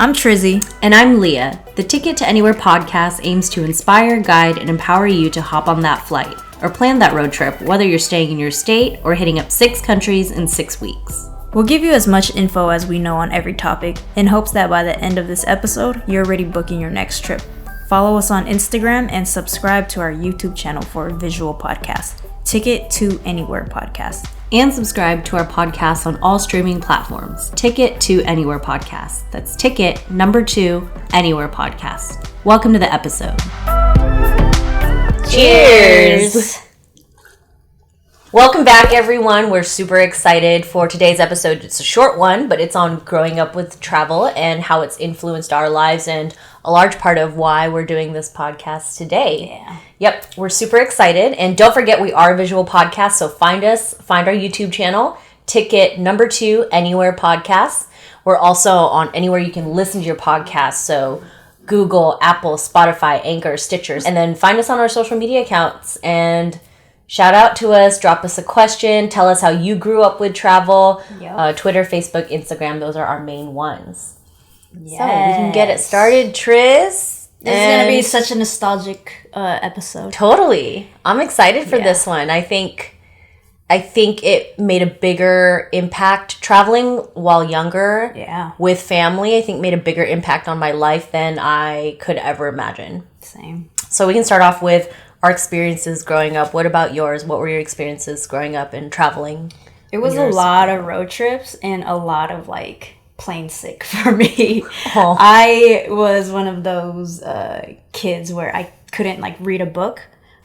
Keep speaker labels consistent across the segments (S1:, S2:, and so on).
S1: I'm Trizzy.
S2: And I'm Leah. The Ticket to Anywhere podcast aims to inspire, guide, and empower you to hop on that flight or plan that road trip, whether you're staying in your state or hitting up 6 countries in 6 weeks.
S1: We'll give you as much info as we know on every topic in hopes that by the end of this episode, you're already booking your next trip. Follow us on Instagram and subscribe to our YouTube channel for a visual podcast, Ticket to Anywhere podcast.
S2: And subscribe to our podcast on all streaming platforms, Ticket to Anywhere podcast. That's Ticket 2 Anywhere podcast. Welcome to the episode. Cheers! Welcome back, everyone. We're super excited for today's episode. It's a short one, but it's on growing up with travel and how it's influenced our lives and a large part of why we're doing this podcast today.
S1: Yeah.
S2: Yep, we're super excited. And don't forget, we are a visual podcast, so find our YouTube channel, Ticket 2 Anywhere podcast. We're also on anywhere you can listen to your podcast, so Google, Apple, Spotify, Anchor, Stitchers. And then find us on our social media accounts and shout out to us, drop us a question, tell us how you grew up with travel.
S1: Yep.
S2: Twitter, Facebook, Instagram, those are our main ones.
S1: Yes.
S2: So we can get it started, Triz.
S1: This is going to be such a nostalgic episode.
S2: Totally. I'm excited for this one. I think it made a bigger impact traveling while younger.
S1: Yeah.
S2: With family. I think made a bigger impact on my life than I could ever imagine.
S1: Same.
S2: So we can start off with our experiences growing up. What about yours? What were your experiences growing up and traveling?
S1: It was a lot of road trips and a lot of plane sick for me. Oh. I was one of those kids where I couldn't read a book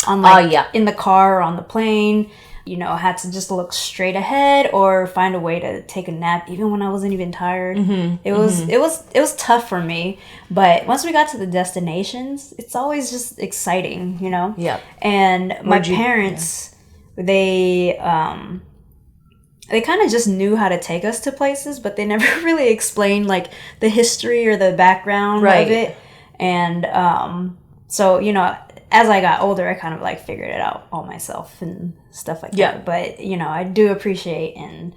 S1: on in the car or on the plane. You know, had to just look straight ahead or find a way to take a nap even when I wasn't even tired. Mm-hmm. It was tough for me, but once we got to the destinations, it's always just exciting, you know?
S2: Yeah.
S1: And my parents, they kind of just knew how to take us to places, but they never really explained the history or the background of it. And so, you know, as I got older, I kind of figured it out all myself and stuff like that. But, you know, I do appreciate and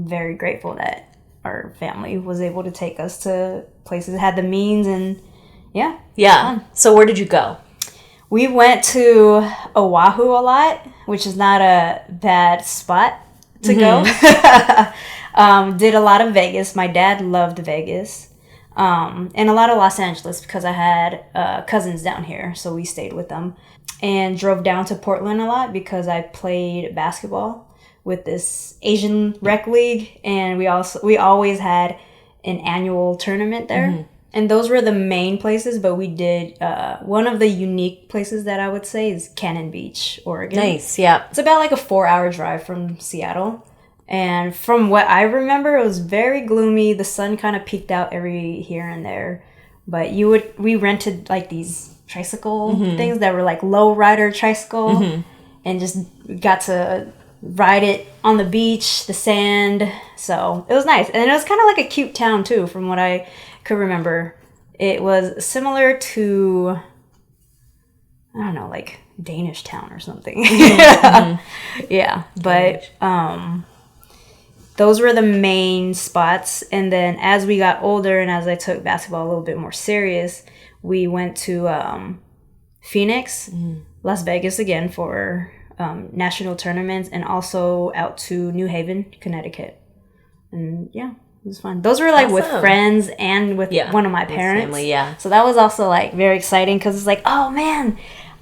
S1: very grateful that our family was able to take us to places that had the means and
S2: Yeah. So where did you go?
S1: We went to Oahu a lot, which is not a bad spot to go. Did a lot of Vegas. My dad loved Vegas. And a lot of Los Angeles because I had cousins down here, so we stayed with them. And drove down to Portland a lot because I played basketball with this Asian rec league, and we always had an annual tournament there. Mm-hmm. And those were the main places, but we did one of the unique places that I would say is Cannon Beach, Oregon.
S2: Nice, yeah.
S1: It's about a 4-hour drive from Seattle. And from what I remember, it was very gloomy. The sun kind of peeked out every here and there. But we rented these tricycle things that were low rider tricycle, and just got to ride it on the beach, the sand. So it was nice. And it was kind of like a cute town too, from what I could remember. It was similar to, I don't know, Danish town or something. Yeah. But those were the main spots. And then as we got older and as I took basketball a little bit more serious, we went to Phoenix, Las Vegas again for national tournaments, and also out to New Haven, Connecticut. And yeah, it was fun. Those were with friends and with one of my parents.
S2: Family, yeah.
S1: So that was also very exciting because it's oh man,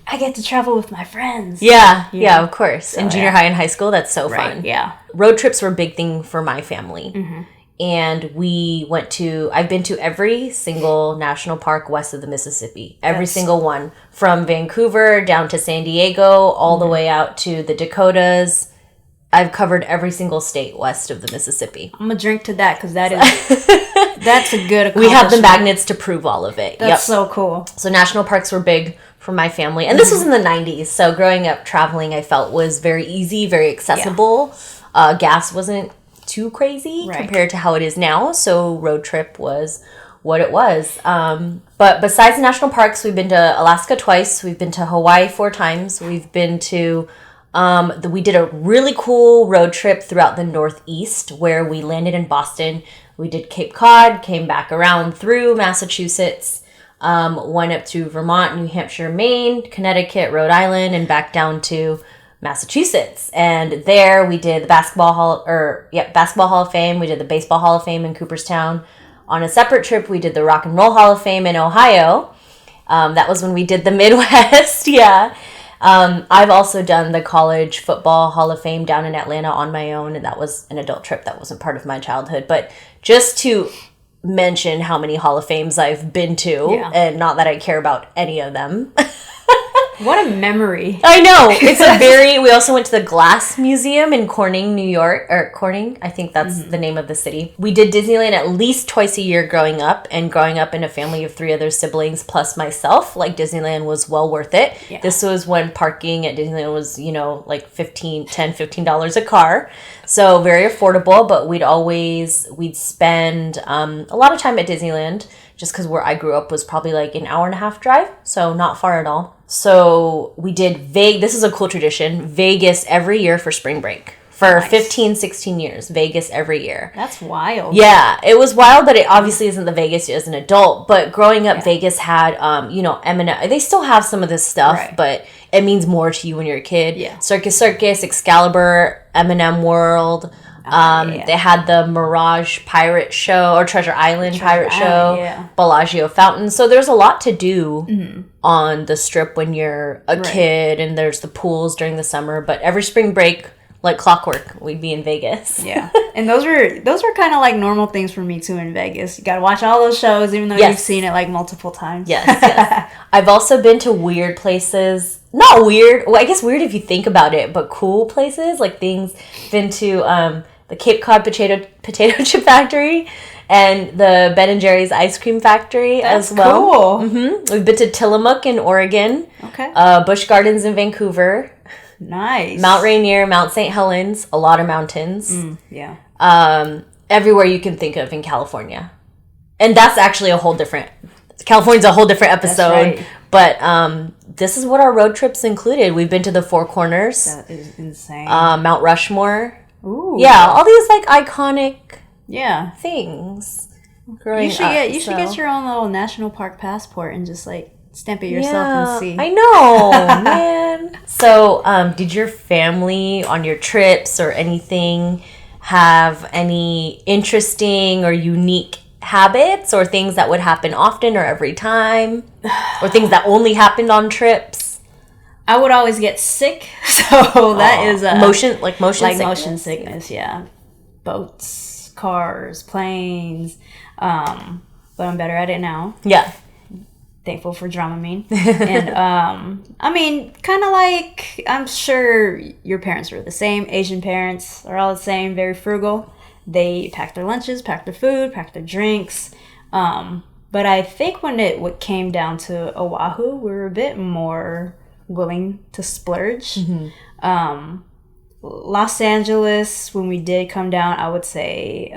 S1: I get to travel with my friends.
S2: Yeah, yeah, of course. So, in junior high and high school, that's so fun.
S1: Yeah.
S2: Road trips were a big thing for my family. Mm-hmm. And I've been to every single national park west of the Mississippi. Every single one. From Vancouver down to San Diego, all the way out to the Dakotas. I've covered every single state west of the Mississippi.
S1: I'm going to drink to that because that's a good accomplishment.
S2: We have the magnets to prove all of it.
S1: That's so cool.
S2: So national parks were big for my family. And this was in the 90s. So growing up, traveling, I felt was very easy, very accessible. Yeah. Gas wasn't too crazy compared to how it is now. So road trip was what it was. But besides national parks, we've been to Alaska twice. We've been to Hawaii 4 times. We've been to We did a really cool road trip throughout the Northeast where we landed in Boston. We did Cape Cod, came back around through Massachusetts, went up to Vermont, New Hampshire, Maine, Connecticut, Rhode Island, and back down to Massachusetts. And there we did the Basketball Hall of Fame. We did the Baseball Hall of Fame in Cooperstown. On a separate trip, we did the Rock and Roll Hall of Fame in Ohio. That was when we did the Midwest. Yeah. I've also done the College Football Hall of Fame down in Atlanta on my own, and that was an adult trip. That wasn't part of my childhood. But just to mention how many Hall of Fames I've been to, and not that I care about any of them.
S1: What a memory.
S2: I know. We also went to the Glass Museum in Corning, New York, or Corning, I think that's the name of the city. We did Disneyland at least twice a year growing up, and growing up in a family of 3 other siblings plus myself, like Disneyland was well worth it. Yeah. This was when parking at Disneyland was, like $15 a car. So very affordable, but we'd spend a lot of time at Disneyland just because where I grew up was probably like an hour and a half drive. So not far at all. So we did this is a cool tradition, Vegas every year for spring break. For 15, 16 years, Vegas every year.
S1: That's wild.
S2: Yeah, it was wild, but it obviously isn't the Vegas as an adult. But growing up, Vegas had, M&M. They still have some of this stuff, but it means more to you when you're a kid. Yeah. Circus, Excalibur, M&M World. They had the Mirage Pirate Show, or Treasure Island Pirate Show, Bellagio Fountain. So there's a lot to do on the Strip when you're a kid, and there's the pools during the summer. But every spring break, like clockwork, we'd be in Vegas.
S1: Yeah, and those were kind of like normal things for me too in Vegas. You got to watch all those shows, even though you've seen it like multiple times.
S2: Yes. I've also been to weird places. Not weird. Well, I guess weird if you think about it, but cool places, like things. Been to the Cape Cod potato chip factory and the Ben & Jerry's ice cream factory as well.
S1: Cool.
S2: Mm-hmm. We've been to Tillamook in Oregon.
S1: Okay.
S2: Busch Gardens in Vancouver.
S1: Nice.
S2: Mount Rainier, Mount St. Helens, a lot of mountains.
S1: Yeah.
S2: Everywhere you can think of in California. And that's actually California's a whole different episode. That's right. But this is what our road trips included. We've been to the Four Corners.
S1: That is insane.
S2: Mount Rushmore.
S1: Ooh.
S2: Yeah, all these like iconic things.
S1: You should get your own little national park passport and just like stamp it yourself and see.
S2: I know, man. So, did your family on your trips or anything have any interesting or unique habits or things that would happen often or every time? Or things that only happened on trips?
S1: I would always get sick, so that is
S2: motion
S1: sickness. Yeah, boats, cars, planes. But I'm better at it now.
S2: Yeah,
S1: thankful for Dramamine. And I mean, kind of like I'm sure your parents were the same. Asian parents are all the same, very frugal. They pack their lunches, pack their food, pack their drinks. But I think when it came down to Oahu, we were a bit more willing to splurge. Los Angeles, when we did come down, I would say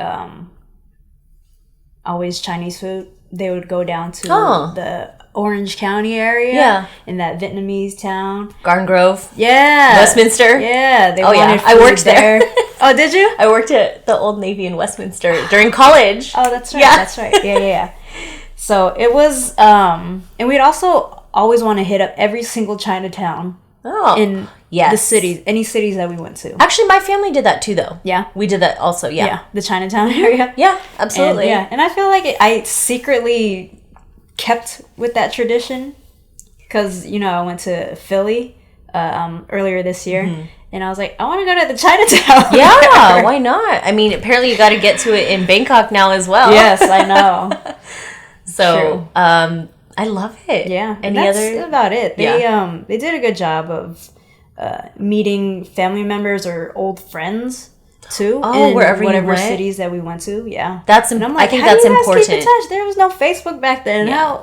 S1: always Chinese food. They would go down to the Orange County area, in that Vietnamese town,
S2: Garden Grove,
S1: Westminster,
S2: they wanted food. I worked there.
S1: Oh, did you?
S2: I worked at the Old Navy in Westminster during college.
S1: Oh, that's right. That's right. Yeah. So it was, and we'd also always want to hit up every single Chinatown in the cities, any cities that we went to.
S2: Actually, my family did that too, though.
S1: Yeah.
S2: We did that also,
S1: Yeah, the Chinatown area.
S2: Yeah, absolutely.
S1: And I feel like I secretly kept with that tradition because, I went to Philly earlier this year. And I was like, I want to go to the Chinatown.
S2: Yeah, why not? I mean, apparently you got to get to it in Bangkok now as well.
S1: Yes, I know.
S2: So, I love it.
S1: Yeah, and that's about it. They did a good job of meeting family members or old friends too.
S2: Oh, wherever
S1: whatever
S2: you went?
S1: cities that we went to. Yeah,
S2: and I'm like, I think that's important.
S1: Keep in touch? There was no Facebook back then.
S2: Yeah.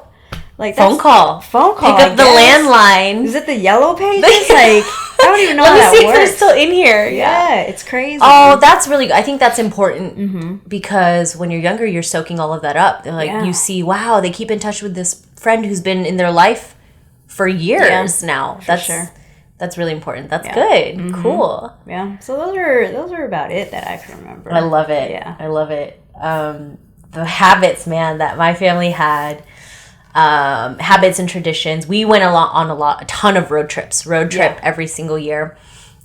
S1: Phone call.
S2: Pick up the landline.
S1: Is it the yellow pages? I don't even know how that works. Let me see if
S2: they're still in here.
S1: Yeah, it's crazy.
S2: Oh, that's really good. I think that's important because when you're younger, you're soaking all of that up. They're like, you see, wow, they keep in touch with this friend who's been in their life for years now.
S1: That's sure.
S2: That's really important. That's good. Mm-hmm. Cool.
S1: Yeah. So those are about it that I can remember.
S2: I love it. Yeah. I love it. The habits, man, that my family had, habits and traditions. We went on a ton of road trips. Every single year.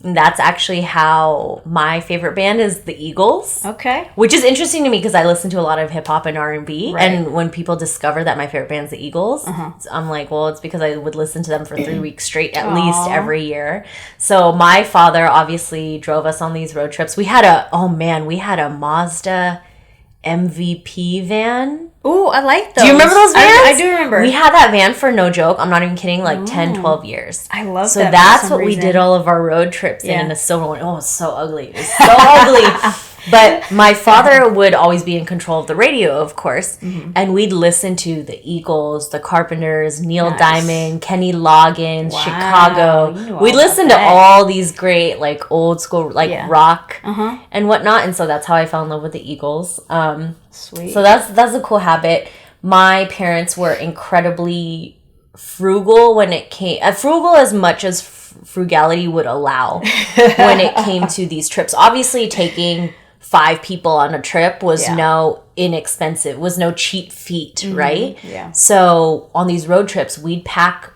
S2: And that's actually how my favorite band is the Eagles.
S1: Okay.
S2: Which is interesting to me because I listen to a lot of hip hop and R&B. Right. And when people discover that my favorite band is the Eagles, I'm like, well, it's because I would listen to them for 3 weeks straight at least every year. So my father obviously drove us on these road trips. We had a Mazda MVP van.
S1: Ooh, I like those.
S2: Do you remember those vans?
S1: I do remember.
S2: We had that van for no joke. I'm not even kidding, like 10, 12 years.
S1: I love that.
S2: So that's what we did all of our road trips in a silver one. Oh, it was so ugly. It was so ugly. But my father would always be in control of the radio, of course. Mm-hmm. And we'd listen to the Eagles, the Carpenters, Neil Diamond, Kenny Loggins, Chicago. We'd listen to all these great, like, old school, like, rock and whatnot. And so that's how I fell in love with the Eagles.
S1: Sweet.
S2: So that's a cool habit. My parents were incredibly frugal when it came... frugal as much as frugality would allow when it came to these trips. Obviously, taking 5 people on a trip was no cheap feat, right?
S1: Yeah.
S2: So on these road trips, we'd pack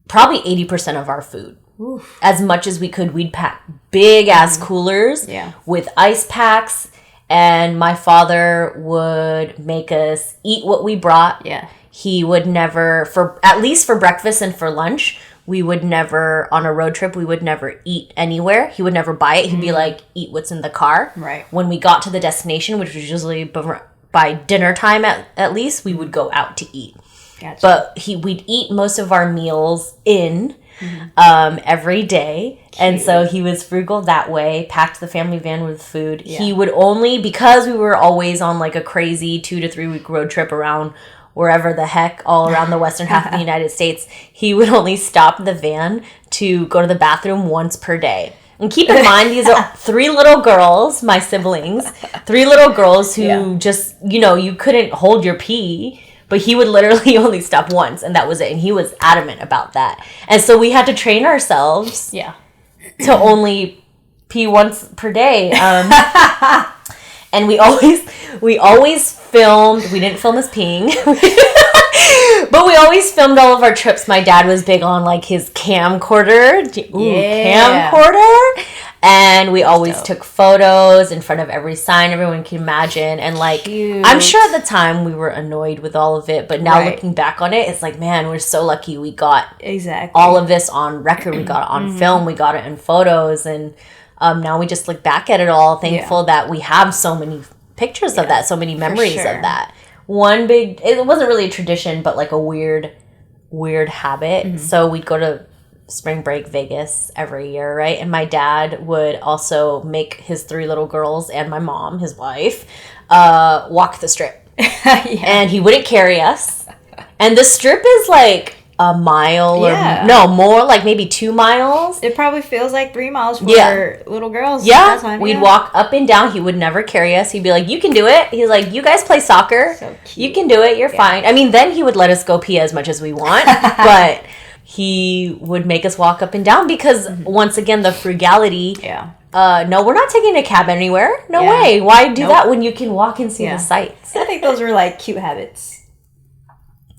S2: probably 80% of our food. Oof. As much as we could. We'd pack big ass coolers with ice packs, and my father would make us eat what we brought.
S1: Yeah.
S2: He would never, at least for breakfast and for lunch, we would never, on a road trip, we would never eat anywhere. He would never buy it. He'd be like, eat what's in the car.
S1: Right.
S2: When we got to the destination, which was usually by dinner time at least, we would go out to eat.
S1: Gotcha.
S2: But we'd eat most of our meals every day. Cute. And so he was frugal that way, packed the family van with food. Yeah. He would only, because we were always on like a crazy 2 to 3 week road trip around wherever the heck, all around the western half of the United States, he would only stop the van to go to the bathroom once per day. And keep in mind, these are 3 little girls, my siblings, 3 little girls who just, you couldn't hold your pee, but he would literally only stop once, and that was it. And he was adamant about that. And so we had to train ourselves to only pee once per day. And we always filmed. We didn't film us peeing. But we always filmed all of our trips. My dad was big on like his camcorder. Camcorder. And we always took photos in front of every sign everyone can imagine. And like, cute. I'm sure at the time we were annoyed with all of it. But now looking back on it, it's like, man, we're so lucky we got all of this on record. We got it on film. We got it in photos. And now we just look back at it all, thankful that we have so many pictures of that, so many memories of that. It wasn't really a tradition, but like a weird habit. Mm-hmm. So we'd go to spring break Vegas every year, right? And my dad would also make his 3 little girls and my mom, his wife, walk the strip. And he wouldn't carry us. And the strip is like a mile or more, like maybe 2 miles.
S1: It probably feels like 3 miles for little girls.
S2: Yeah, we'd walk up and down. He would never carry us. He'd be like, "You can do it." He's like, "You guys play soccer. So you can do it. You're fine." I mean, then he would let us go pee as much as we want, but he would make us walk up and down because once again, the frugality. Yeah. No, we're not taking a cab anywhere. No way. Why do that when you can walk and see the sights?
S1: I think those were like cute habits.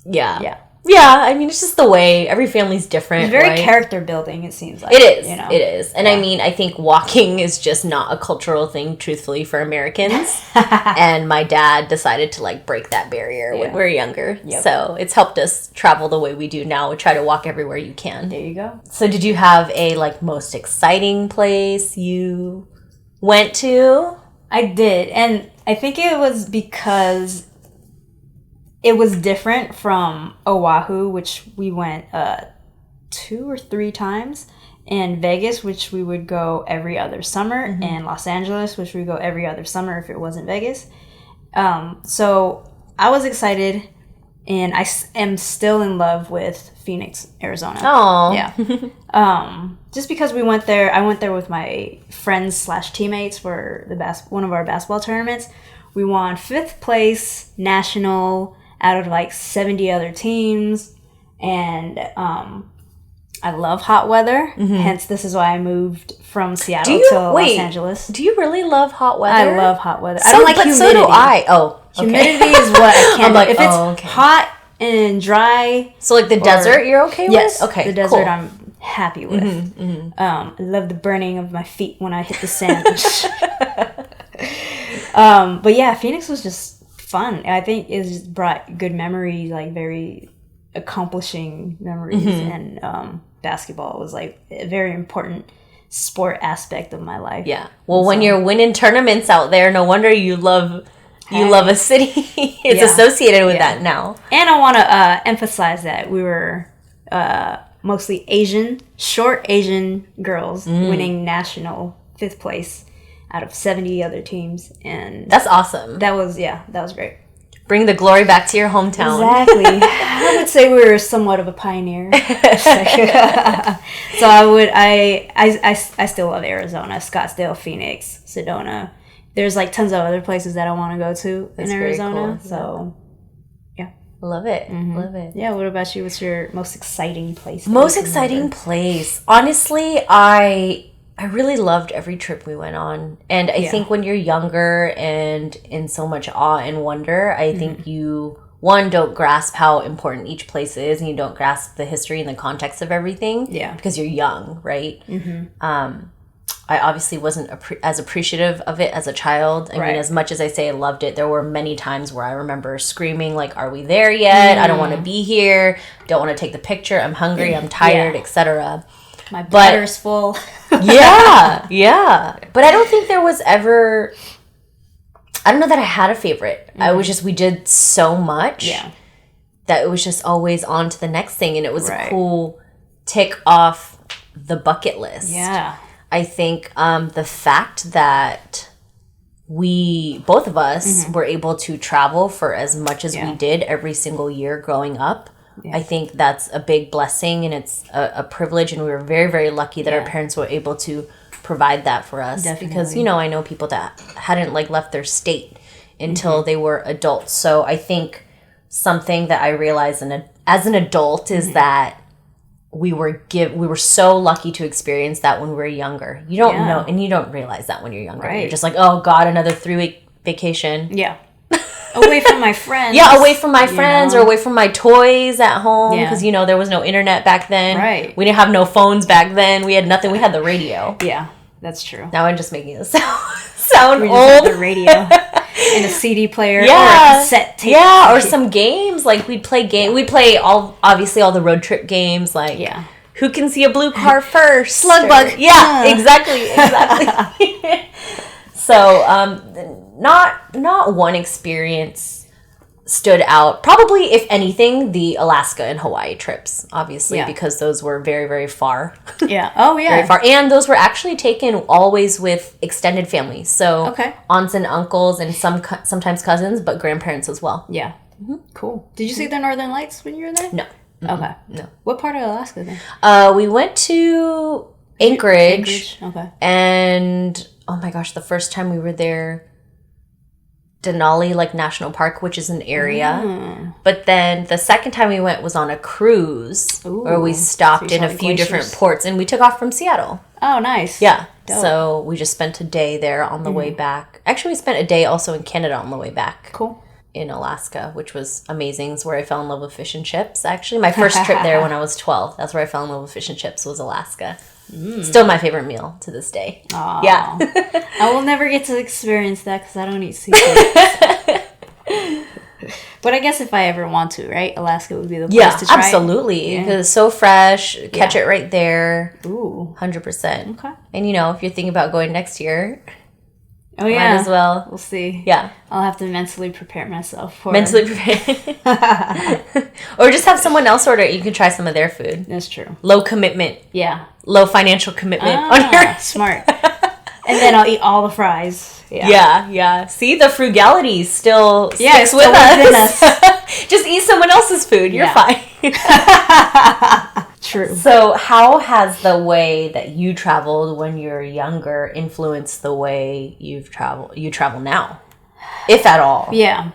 S2: Yeah. Yeah. Yeah, I mean, it's just the way every family's different.
S1: It's very character building, it seems like.
S2: It is. It is. And I mean, I think walking is just not a cultural thing, truthfully, for Americans. And my dad decided to, like, break that barrier when we were younger. Yep. So it's helped us travel the way we do now. We try to walk everywhere you can.
S1: There you go.
S2: So did you have a, like, most exciting place you went to?
S1: I did. And I think it was because it was different from Oahu, which we went 2 or 3 times, and Vegas, which we would go every other summer, and Los Angeles, which we go every other summer if it wasn't Vegas. So I was excited, and I am still in love with Phoenix, Arizona.
S2: Oh,
S1: yeah. Just because we went there, I went there with my friends / teammates for one of our basketball tournaments. We won 5th place national out of like 70 other teams, and I love hot weather. Hence, this is why I moved from Seattle to Los Angeles.
S2: Do you really love hot weather?
S1: I love hot weather.
S2: So,
S1: I don't like humidity.
S2: So do I. Oh, okay.
S1: Humidity is what I can't.
S2: Like,
S1: if it's hot and dry,
S2: so like the desert, you're okay with?
S1: Yes.
S2: Okay.
S1: The desert, I'm happy with. I love the burning of my feet when I hit the sand. But yeah, Phoenix was just fun. I think it just brought good memories, like very accomplishing memories, and basketball was like a very important sport aspect of my life.
S2: Yeah. Well, when you're winning tournaments out there, no wonder you love a city. It's associated with that now.
S1: And I want to emphasize that we were mostly short Asian girls winning national 5th place out of 70 other teams, and
S2: that's awesome.
S1: That was great.
S2: Bring the glory back to your hometown.
S1: Exactly. I would say we were somewhat of a pioneer. So I still love Arizona, Scottsdale, Phoenix, Sedona. There's like tons of other places that I want to go to in Arizona. Cool. So yeah.
S2: Love it. Love it.
S1: Yeah, what about you? What's your most exciting place?
S2: Most exciting place? Honestly, I really loved every trip we went on. And I think when you're younger and in so much awe and wonder, I think you, one, don't grasp how important each place is, and you don't grasp the history and the context of everything. Yeah. Because you're young, right? I obviously wasn't as appreciative of it as a child. I mean, as much as I say I loved it, there were many times where I remember screaming, like, are we there yet? I don't want to be here. Don't want to take the picture. I'm hungry. I'm tired, etc.
S1: My bladder's full.
S2: Yeah. But I don't think there was ever... I don't know that I had a favorite. I was just... We did so much that it was just always on to the next thing. And it was a cool tick off the bucket list.
S1: Yeah.
S2: I think the fact that both of us were able to travel for as much as we did every single year growing up, I think that's a big blessing, and it's a privilege, and we were very, very lucky that our parents were able to provide that for us. Definitely. Because, I know people that hadn't left their state until they were adults. So I think something that I realized as an adult is that we were so lucky to experience that when we were younger. You don't know, and you don't realize that when you're younger. Right. You're just like, oh God, another 3-week vacation. Yeah.
S1: Away from my friends.
S2: Yeah, away from my friends, or away from my toys at home. Because, there was no internet back then. Right. We didn't have no phones back then. We had nothing. We had the radio.
S1: Yeah, that's true.
S2: Now I'm just making it sound old.
S1: The radio. And a CD player, or a cassette tape.
S2: Yeah, or some games. We'd play We'd play obviously all the road trip games. Who can see a blue car first?
S1: Slug bug.
S2: Yeah, exactly. So, not one experience stood out. Probably, if anything, the Alaska and Hawaii trips, obviously, because those were very, very far.
S1: Yeah. Oh, yeah.
S2: Very far. And those were actually taken always with extended families. So, aunts and uncles, and sometimes cousins, but grandparents as well.
S1: Yeah. Cool. Did you see the Northern Lights when you were there?
S2: No.
S1: Okay. No. What part of Alaska
S2: then? We went to Anchorage.
S1: Okay.
S2: And, oh my gosh, the first time we were there, Denali National Park, which is an area. But then the second time we went was on a cruise where we stopped in a few different ports, and we took off from Seattle.
S1: Oh, nice.
S2: Yeah. Dope. So we just spent a day there on the way back. Actually, we spent a day also in Canada on the way back.
S1: Cool.
S2: In Alaska, which was amazing. It's where I fell in love with fish and chips. Actually, my first trip there when I was 12. That's where I fell in love with fish and chips, was Alaska. Still my favorite meal to this day.
S1: Aww. Yeah. I will never get to experience that because I don't eat seafood. But I guess if I ever want to, right? Alaska would be the place to try.
S2: Absolutely. Because it's so fresh. Catch it right there.
S1: Ooh.
S2: 100%. Okay. And if you're thinking about going next year...
S1: Oh, yeah.
S2: Might as well.
S1: We'll see.
S2: Yeah.
S1: I'll have to mentally prepare myself for
S2: Mentally prepare. Or just have someone else order it. You can try some of their food.
S1: That's true.
S2: Low commitment.
S1: Yeah.
S2: Low financial commitment. On your...
S1: Smart. And then I'll eat all the fries.
S2: Yeah. See, the frugality still sticks with us. Just eat someone else's food. You're fine.
S1: True.
S2: So how has the way that you traveled when you're younger influenced the way you travel now? If at all.
S1: Yeah.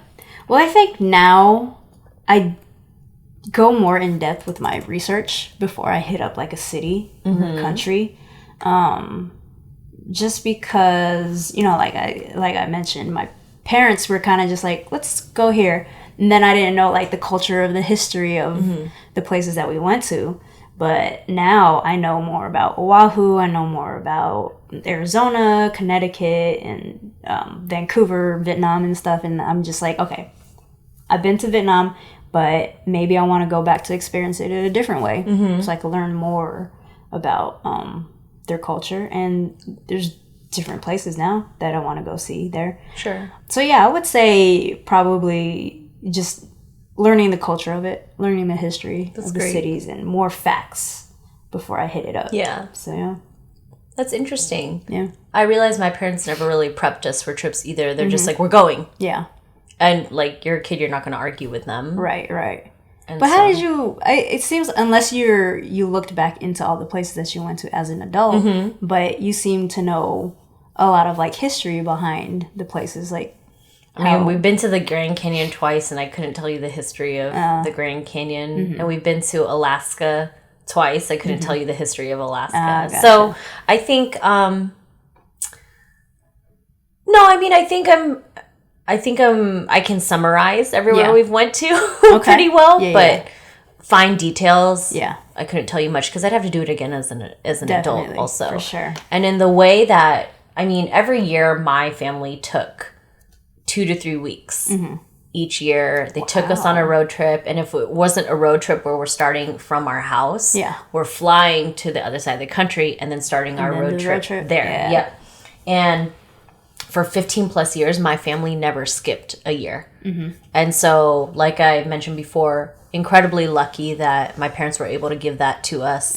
S1: Well, I think now I go more in depth with my research before I hit up like a city or a country. Just because, you know, like I mentioned, my parents were kind of just like, let's go here. And then I didn't know like the culture of the history of the places that we went to. But now I know more about Oahu. I know more about Arizona, Connecticut, and Vancouver, Vietnam and stuff. And I'm just like, okay, I've been to Vietnam, but maybe I want to go back to experience it in a different way. So I can learn more about their culture. And there's different places now that I want to go see there.
S2: Sure.
S1: So yeah, I would say probably just learning the culture of it, learning the history of the cities, and more facts before I hit it up.
S2: Yeah.
S1: So yeah.
S2: That's interesting.
S1: Yeah.
S2: I realized my parents never really prepped us for trips either. They're just like, we're going.
S1: Yeah.
S2: And like, you're a kid, you're not going to argue with them.
S1: Right.
S2: And
S1: but how did you, it seems, unless you looked back into all the places that you went to as an adult, but you seem to know a lot of like history behind the places, like,
S2: I mean, we've been to the Grand Canyon twice, and I couldn't tell you the history of the Grand Canyon. And we've been to Alaska twice. I couldn't tell you the history of Alaska.
S1: Gotcha.
S2: So I think, I can summarize everywhere we've went to pretty well, but fine details.
S1: Yeah.
S2: I couldn't tell you much because I'd have to do it again as an adult also.
S1: For sure.
S2: And in the way that, I mean, every year my family took 2 to 3 weeks each year. They took us on a road trip. And if it wasn't a road trip where we're starting from our house, we're flying to the other side of the country and then starting our road trip there. Yeah. And for 15 plus years, my family never skipped a year. And so, like I mentioned before, incredibly lucky that my parents were able to give that to us.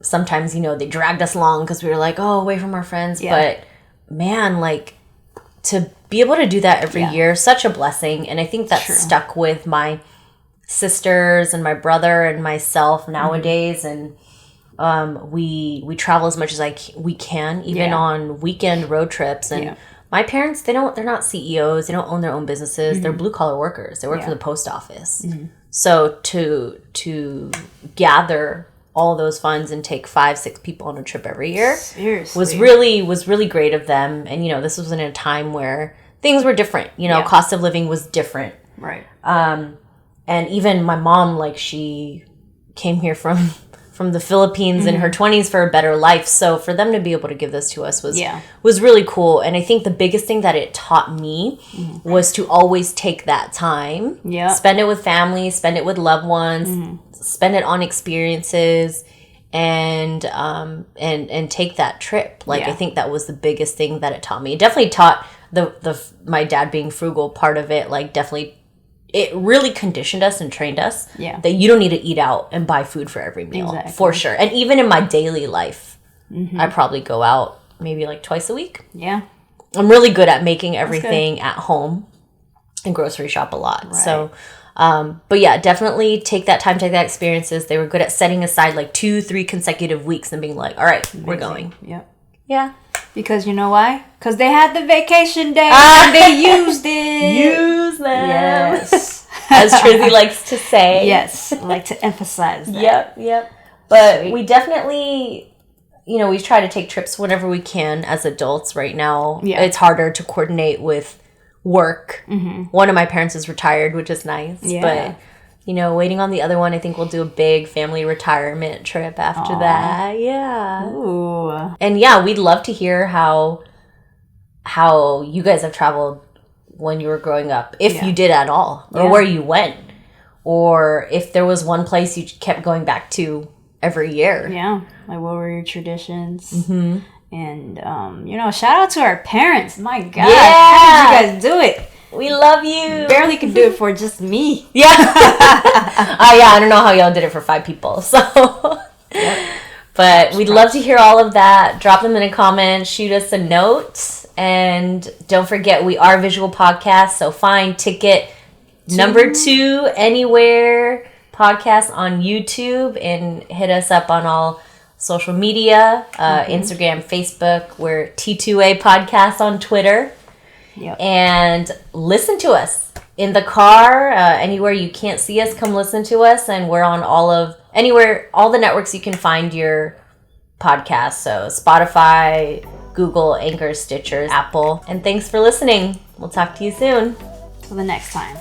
S2: Sometimes, you know, they dragged us along because we were like, oh, away from our friends. But man, like, to be able to do that every year, such a blessing. And I think that stuck with my sisters and my brother and myself nowadays. And we travel as much as we can, even on weekend road trips. And my parents, they're not CEOs. They don't own their own businesses. They're blue collar workers. They work for the post office. So to gather all those funds and take 5-6 people on a trip every year was really great of them. And you know, this was in a time where things were different. You know, cost of living was different.
S1: Right.
S2: And even my mom, like, she came here from the Philippines in her 20s for a better life. So for them to be able to give this to us was really cool. And I think the biggest thing that it taught me was to always take that time, spend it with family, spend it with loved ones, spend it on experiences, and take that trip. Like, I think that was the biggest thing that it taught me. It definitely taught my dad being frugal part of it. Like, definitely, it really conditioned us and trained us that you don't need to eat out and buy food for every meal, for sure. And even in my daily life, I probably go out maybe like twice a week. Yeah. I'm really good at making everything at home and grocery shop a lot. Right. So, but yeah, definitely take that time, take that experiences. They were good at setting aside like 2-3 consecutive weeks and being like, all right, we're going.
S1: Yep.
S2: Yeah.
S1: Because you know why? Because they had the vacation day and they used it.
S2: Use them.
S1: Yes.
S2: As Trizzy likes to say.
S1: Yes. I like to emphasize that.
S2: Yep. But we definitely, you know, we try to take trips whenever we can as adults right now. Yeah. It's harder to coordinate with work. One of my parents is retired, which is nice. Yeah. But, you know, waiting on the other one, I think we'll do a big family retirement trip after that. Yeah.
S1: Ooh.
S2: And yeah, we'd love to hear how you guys have traveled when you were growing up, if you did at all, or where you went, or if there was one place you kept going back to every year.
S1: Yeah. Like, what were your traditions? And, you know, shout out to our parents. My God. How did you guys do it?
S2: We love you.
S1: Barely could do it for just me.
S2: Yeah. I don't know how y'all did it for 5 people. So, but we'd love to hear all of that. Drop them in a comment. Shoot us a note. And don't forget, we are visual podcasts. So find ticket number 2 anywhere podcast on YouTube and hit us up on all social media, Instagram, Facebook. We're T2A podcast on Twitter. Yep. And listen to us. in the car, anywhere you can't see us, come listen to us. And we're on all the networks you can find your podcast. So Spotify, Google, Anchor, Stitcher, Apple. And thanks for listening. We'll talk to you soon.
S1: Till the next time.